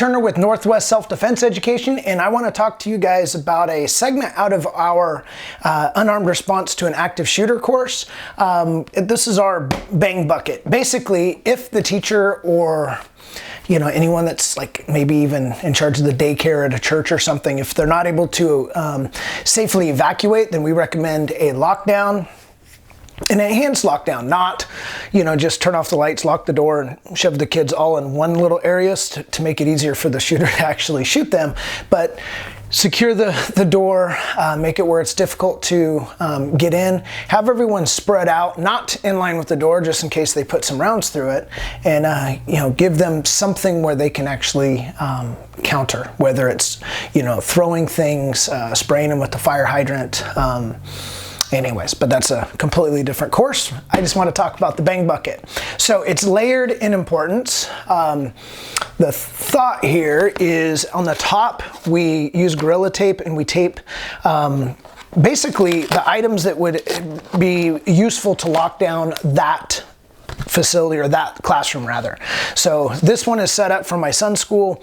Turner with Northwest Self-Defense Education, and I want to talk to you guys about a segment out of our unarmed response to an active shooter course. This is our bang bucket. Basically, if the teacher or anyone that's like maybe even in charge of the daycare at a church or something, if they're not able to safely evacuate, then we recommend a lockdown. An enhanced lockdown, not, just turn off the lights, lock the door, and shove the kids all in one little area to make it easier for the shooter to actually shoot them, but secure the door, make it where it's difficult to get in, have everyone spread out, not in line with the door, just in case they put some rounds through it, and give them something where they can actually counter, whether it's throwing things, spraying them with the fire hydrant. Anyways, but that's a completely different course. I just want to talk about the bang bucket. So it's layered in importance. The thought here is on the top, we use Gorilla Tape and we tape basically the items that would be useful to lock down that facility, or that classroom rather. So this one is set up for my son's school,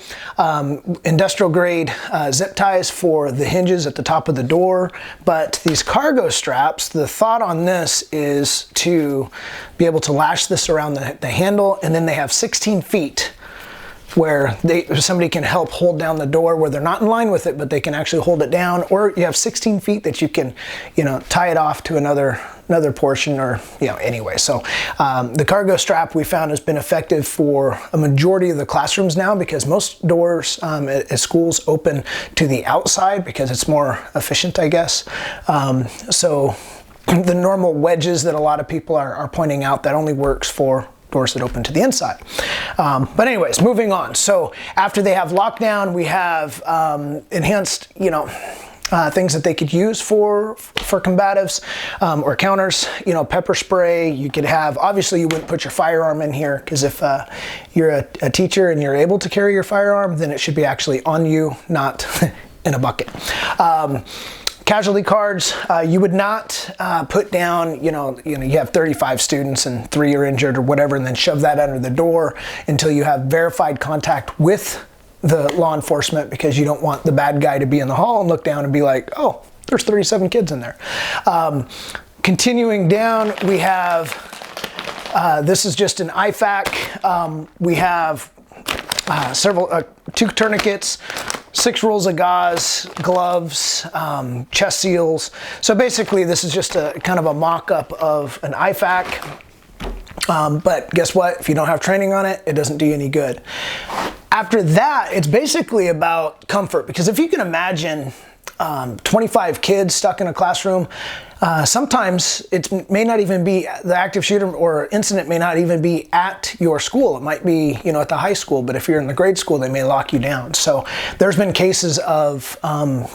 industrial grade zip ties for the hinges at the top of the door. But these cargo straps, the thought on this is to be able to lash this around the handle, and then they have 16 feet where somebody can help hold down the door where they're not in line with it, but they can actually hold it down, or you have 16 feet that you can, tie it off to another portion, or, anyway. So the cargo strap we found has been effective for a majority of the classrooms now, because most doors at schools open to the outside because it's more efficient, I guess. So the normal wedges that a lot of people are pointing out, that only works for doors that open to the inside. But anyways, moving on. So after they have lockdown, we have enhanced, things that they could use for combatives or counters. Pepper spray. You could have, obviously you wouldn't put your firearm in here, because if you're a teacher and you're able to carry your firearm, then it should be actually on you, not in a bucket. Casualty cards, you would not put down, you have 35 students and 3 are injured or whatever, and then shove that under the door until you have verified contact with the law enforcement, because you don't want the bad guy to be in the hall and look down and be like, oh, there's 37 kids in there. Continuing down, we have, this is just an IFAC. We have several, 2 tourniquets, 6 rolls of gauze, gloves, chest seals. So basically this is just a kind of a mock-up of an IFAC. But guess what? If you don't have training on it, it doesn't do you any good. After that, it's basically about comfort, because if you can imagine 25 kids stuck in a classroom, sometimes it may not even be the active shooter or incident may not even be at your school. It might be, at the high school, but if you're in the grade school, they may lock you down. So there's been cases of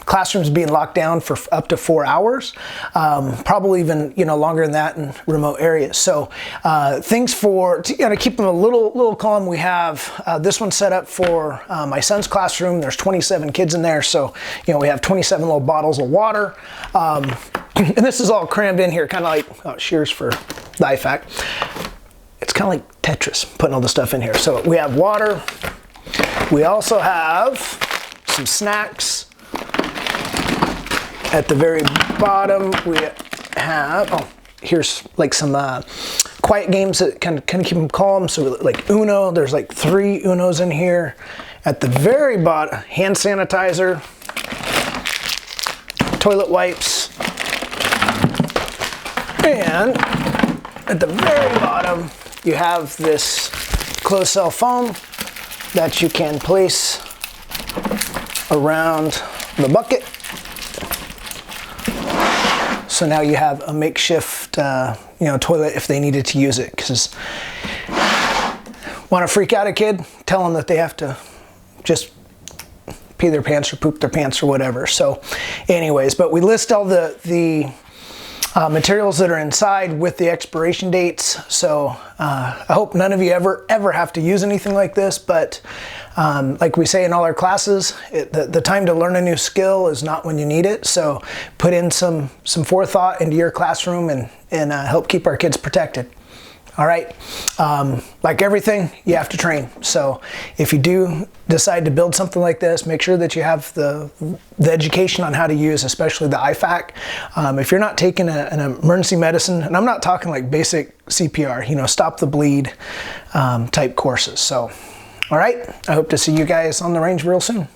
classrooms being locked down for up to 4 hours, probably even, longer than that in remote areas. So things to keep them a little calm. We have this one set up for my son's classroom. There's 27 kids in there. So, we have 27 little bottles of water. And this is all crammed in here, kind of like, cheers for the IFAC. It's kind of like Tetris, putting all the stuff in here. So we have water. We also have some snacks. At the very bottom, we have, here's like some quiet games that kind of keep them calm. So like Uno, there's like 3 Unos in here. At the very bottom, hand sanitizer, toilet wipes, and at the very bottom, you have this closed cell foam that you can place around the bucket. So now you have a makeshift, toilet if they needed to use it. Because want to freak out a kid? Tell them that they have to just pee their pants or poop their pants or whatever. So anyways, but we list all the materials that are inside with the expiration dates. So I hope none of you ever have to use anything like this, but like we say in all our classes, the time to learn a new skill is not when you need it. So put in some forethought into your classroom and help keep our kids protected. All right, like everything, you have to train. So if you do decide to build something like this, make sure that you have the education on how to use, especially the IFAC. If you're not taking an emergency medicine, and I'm not talking like basic CPR, you know, stop the bleed type courses. So, all right, I hope to see you guys on the range real soon.